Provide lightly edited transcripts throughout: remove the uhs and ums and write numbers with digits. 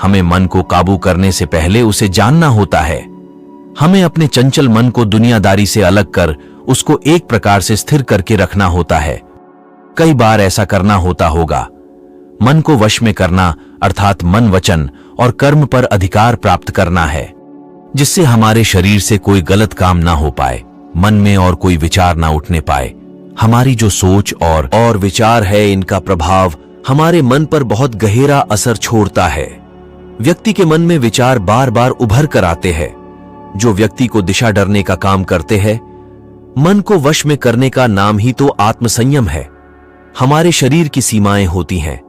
हमें मन को काबू करने से पहले उसे जानना होता है। हमें अपने चंचल मन को दुनियादारी से अलग कर उसको एक प्रकार से स्थिर करके रखना होता है। कई बार ऐसा करना होता होगा। मन को वश में करना अर्थात मन, वचन और कर्म पर अधिकार प्राप्त करना है, जिससे हमारे शरीर से कोई गलत काम ना हो पाए, मन में और कोई विचार ना उठने पाए। हमारी जो सोच और विचार है, इनका प्रभाव हमारे मन पर बहुत गहरा असर छोड़ता है। व्यक्ति के मन में विचार बार बार उभर कर आते हैं, जो व्यक्ति को दिशा डरने का काम करते हैं। मन को वश में करने का नाम ही तो आत्मसंयम है। हमारे शरीर की सीमाएं होती हैं,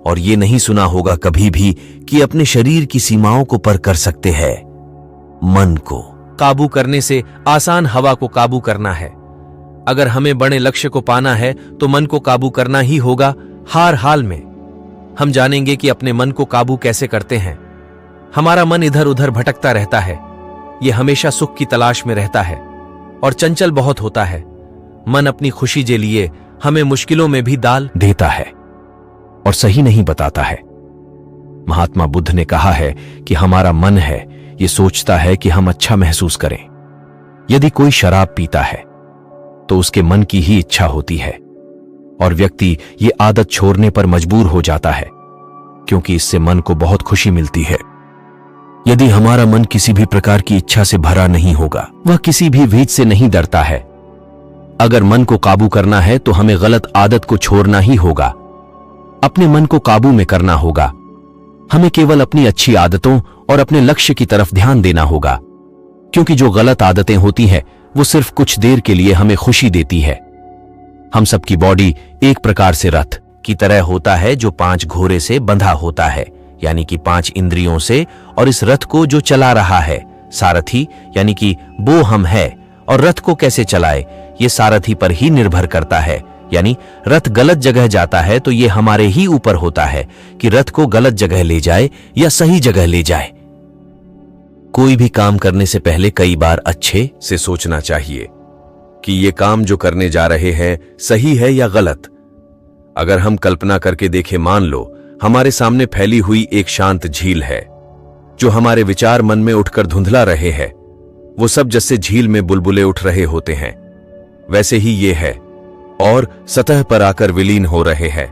और ये नहीं सुना होगा कभी भी कि अपने शरीर की सीमाओं को पार कर सकते हैं। मन को काबू करने से आसान हवा को काबू करना है। अगर हमें बड़े लक्ष्य को पाना है तो मन को काबू करना ही होगा हर हाल में। हम जानेंगे कि अपने मन को काबू कैसे करते हैं। हमारा मन इधर उधर भटकता रहता है। यह हमेशा सुख की तलाश में रहता है और चंचल बहुत होता है। मन अपनी खुशी के लिए हमें मुश्किलों में भी डाल देता है और सही नहीं बताता है। महात्मा बुद्ध ने कहा है कि हमारा मन है, ये सोचता है कि हम अच्छा महसूस करें। यदि कोई शराब पीता है तो उसके मन की ही इच्छा होती है, और व्यक्ति ये आदत छोड़ने पर मजबूर हो जाता है, क्योंकि इससे मन को बहुत खुशी मिलती है। यदि हमारा मन किसी भी प्रकार की इच्छा से भरा नहीं होगा, वह किसी भी भीड़ से नहीं डरता है। अगर मन को काबू करना है तो हमें गलत आदत को छोड़ना ही होगा। अपने मन को काबू में करना होगा। हमें केवल अपनी अच्छी आदतों और अपने लक्ष्य की तरफ ध्यान देना होगा, क्योंकि जो गलत आदतें होती हैं वो सिर्फ कुछ देर के लिए हमें खुशी देती है। हम सबकी बॉडी एक प्रकार से रथ की तरह होता है, जो 5 घोड़े से बंधा होता है, यानी कि 5 इंद्रियों से। और इस रथ को जो चला रहा है, सारथी, यानी कि वो हम है। और रथ को कैसे चलाए, ये सारथी पर ही निर्भर करता है। यानी रथ गलत जगह जाता है तो ये हमारे ही ऊपर होता है कि रथ को गलत जगह ले जाए या सही जगह ले जाए। कोई भी काम करने से पहले कई बार अच्छे से सोचना चाहिए कि ये काम जो करने जा रहे हैं सही है या गलत। अगर हम कल्पना करके देखें, मान लो हमारे सामने फैली हुई एक शांत झील है, जो हमारे विचार मन में उठकर धुंधला रहे हैं। वो सब जैसे झील में बुलबुले उठ रहे होते हैं, वैसे ही ये है, और सतह पर आकर विलीन हो रहे हैं।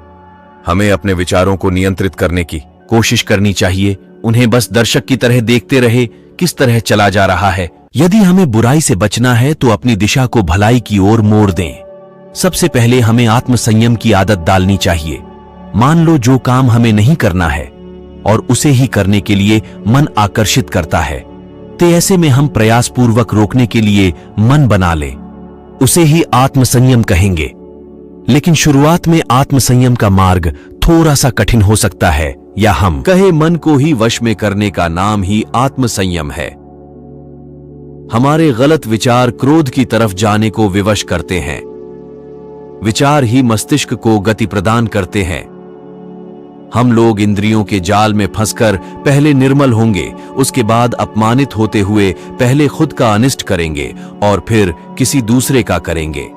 हमें अपने विचारों को नियंत्रित करने की कोशिश करनी चाहिए। उन्हें बस दर्शक की तरह देखते रहे किस तरह चला जा रहा है। यदि हमें बुराई से बचना है तो अपनी दिशा को भलाई की ओर मोड़ दें। सबसे पहले हमें आत्मसंयम की आदत डालनी चाहिए। मान लो जो काम हमें नहीं करना है और उसे ही करने के लिए मन आकर्षित करता है, तो ऐसे में हम प्रयासपूर्वक रोकने के लिए मन बना लें। उसे ही आत्मसंयम कहेंगे। लेकिन शुरुआत में आत्मसंयम का मार्ग थोड़ा सा कठिन हो सकता है, या हम कहे मन को ही वश में करने का नाम ही आत्मसंयम है। हमारे गलत विचार क्रोध की तरफ जाने को विवश करते हैं। विचार ही मस्तिष्क को गति प्रदान करते हैं। हम लोग इंद्रियों के जाल में फंसकर पहले निर्मल होंगे, उसके बाद अपमानित होते हुए पहले खुद का अनिष्ट करेंगे और फिर किसी दूसरे का करेंगे।